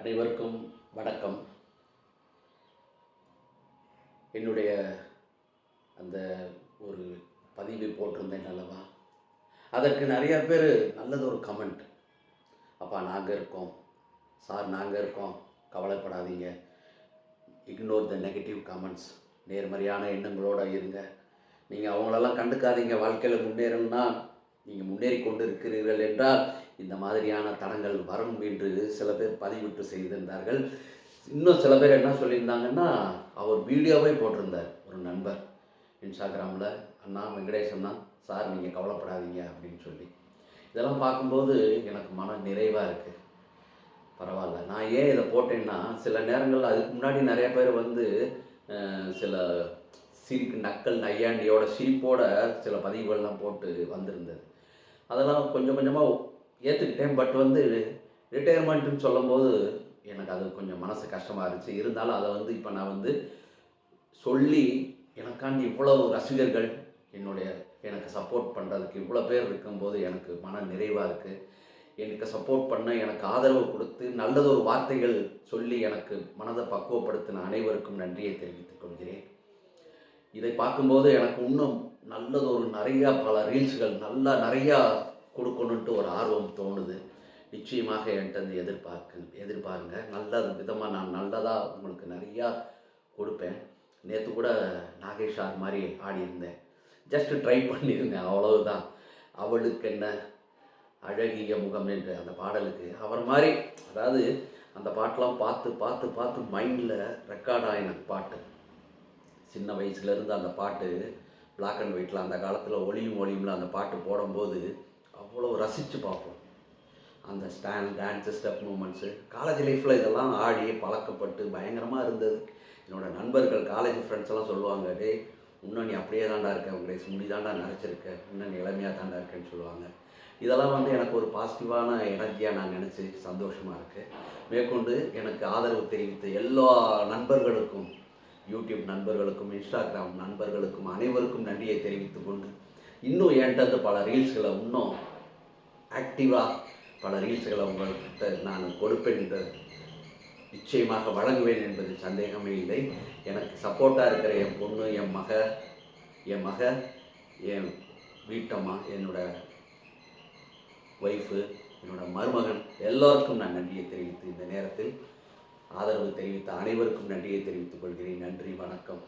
அனைவருக்கும் வணக்கம். என்னுடைய அந்த ஒரு பதிவை போட்டிருந்தேன் அல்லவா, அதற்கு நிறைய பேர் நல்லது ஒரு கமெண்ட். அப்பா நாங்கள் இருக்கோம், சார் நாங்கள் இருக்கோம், கவலைப்படாதீங்க, இக்னோர் த நெகட்டிவ் கமெண்ட்ஸ், நேர்மறையான எண்ணங்களோடு இருங்க, நீங்கள் அவங்களெல்லாம் கண்டுக்காதீங்க, வாழ்க்கையில் முன்னேறணும்னா நீங்கள் முன்னேறி கொண்டு இருக்கிறீர்கள் என்றால் இந்த மாதிரியான தடங்கள் வரும் என்று சில பேர் பதிவிட்டு செய்திருந்தார்கள். இன்னும் சில பேர் என்ன சொல்லியிருந்தாங்கன்னா, அவர் வீடியோவே போட்டிருந்தார் ஒரு நண்பர் இன்ஸ்டாகிராமில், அண்ணா வெங்கடேஷ் அண்ணா, சார் நீங்கள் கவலைப்படாதீங்க அப்படின்னு சொல்லி. இதெல்லாம் பார்க்கும்போது எனக்கு மன நிறைவாக இருக்குது. பரவாயில்ல, நான் ஏன் இதை போட்டேன்னா, சில நேரங்களில் அதுக்கு முன்னாடி நிறைய பேர் வந்து சில நக்கல் நையாண்டியோட சிரிப்போட சில பதிவுகள்லாம் போட்டு வந்திருந்தது. அதெல்லாம் கொஞ்சம் கொஞ்சமாக ஏற்றுக்கிட்டேன். பட் வந்து ரிட்டையர்மெண்ட்டுன்னு சொல்லும்போது எனக்கு அது கொஞ்சம் மனசு கஷ்டமாக இருந்துச்சு. இருந்தாலும் அதை வந்து இப்போ நான் வந்து சொல்லி எனக்காண்டி இவ்வளோ ரசிகர்கள் எனக்கு சப்போர்ட் பண்ணுறதுக்கு இவ்வளோ பேர் இருக்கும்போது எனக்கு மன நிறைவாக இருக்குது. எனக்கு சப்போர்ட் பண்ண, எனக்கு ஆதரவு கொடுத்து நல்லதொரு வார்த்தைகள் சொல்லி எனக்கு மனதை பக்குவப்படுத்தின அனைவருக்கும் நன்றியை தெரிவித்துக் கொள்கிறேன். இதை பார்க்கும்போது எனக்கு இன்னும் நல்லதொரு பல ரீல்ஸ்கள் நிறையா கொடுக்கணுன்ட்டு ஒரு ஆர்வம் தோணுது. நிச்சயமாக என்கிட்ட எதிர்பாருங்க. நல்ல விதமாக நான் நல்லதாக உங்களுக்கு நிறையா கொடுப்பேன். நேற்று கூட நாகேஷ் சார் மாதிரி ஆடியிருந்தேன். ஜஸ்ட்டு ட்ரை பண்ணியிருந்தேன், அவ்வளவுதான். அவளுக்கு என்ன அழகிய முகம் என்று அந்த பாடலுக்கு அவர் மாதிரி, அதாவது அந்த பாட்டெலாம் பார்த்து பார்த்து பார்த்து மைண்டில் ரெக்கார்ட் ஆகின பாட்டு. சின்ன வயசுலேருந்து அந்த பாட்டு பிளாக் அண்ட் ஒயிட்டில் அந்த காலத்தில் ஒளியும்ல அந்த பாட்டு போடும்போது அவ்வளோ ரசித்து பார்ப்போம். அந்த டான்ஸு, ஸ்டெப் மூமெண்ட்ஸு, காலேஜ் லைஃப்பில் இதெல்லாம் ஆடி பழக்கப்பட்டு பயங்கரமாக இருந்தது. என்னோடய நண்பர்கள், காலேஜ் ஃப்ரெண்ட்ஸ் எல்லாம் சொல்லுவாங்க, டேய் இன்னும் நீ அப்படியே தாண்டா இருக்க, உங்களை முடி தாண்டா நினச்சிருக்க, இன்னும் நீ இளமையாக தாண்டா இருக்கேன்னு சொல்லுவாங்க. இதெல்லாம் வந்து எனக்கு ஒரு பாசிட்டிவான எனர்ஜியாக நான் நினச்சி சந்தோஷமாக இருக்குது. மேற்கொண்டு எனக்கு ஆதரவு தெரிவித்த எல்லா நண்பர்களுக்கும், யூடியூப் நண்பர்களுக்கும், இன்ஸ்டாகிராம் நண்பர்களுக்கும் அனைவருக்கும் நன்றியை தெரிவித்து கொண்டு, இன்னும் என்கிட்ட பல ரீல்ஸ்களை இன்னும் ஆக்டிவாக பல ரீல்ஸ்களை உங்கள்கிட்ட நான் கொடுப்பேன் என்று நிச்சயமாக வழங்குவேன் என்பதில் சந்தேகமே இல்லை. எனக்கு சப்போர்ட்டாக இருக்கிற என் பொண்ணு, என் மக, என் வீட்டம்மா, என்னோடய ஒய்ஃபு, என்னோடய மருமகன், எல்லோருக்கும் நான் நன்றியை தெரிவித்து இந்த நேரத்தில் ஆதரவு தெரிவித்த அனைவருக்கும் நன்றியை தெரிவித்துக் கொள்கிறேன். நன்றி, வணக்கம்.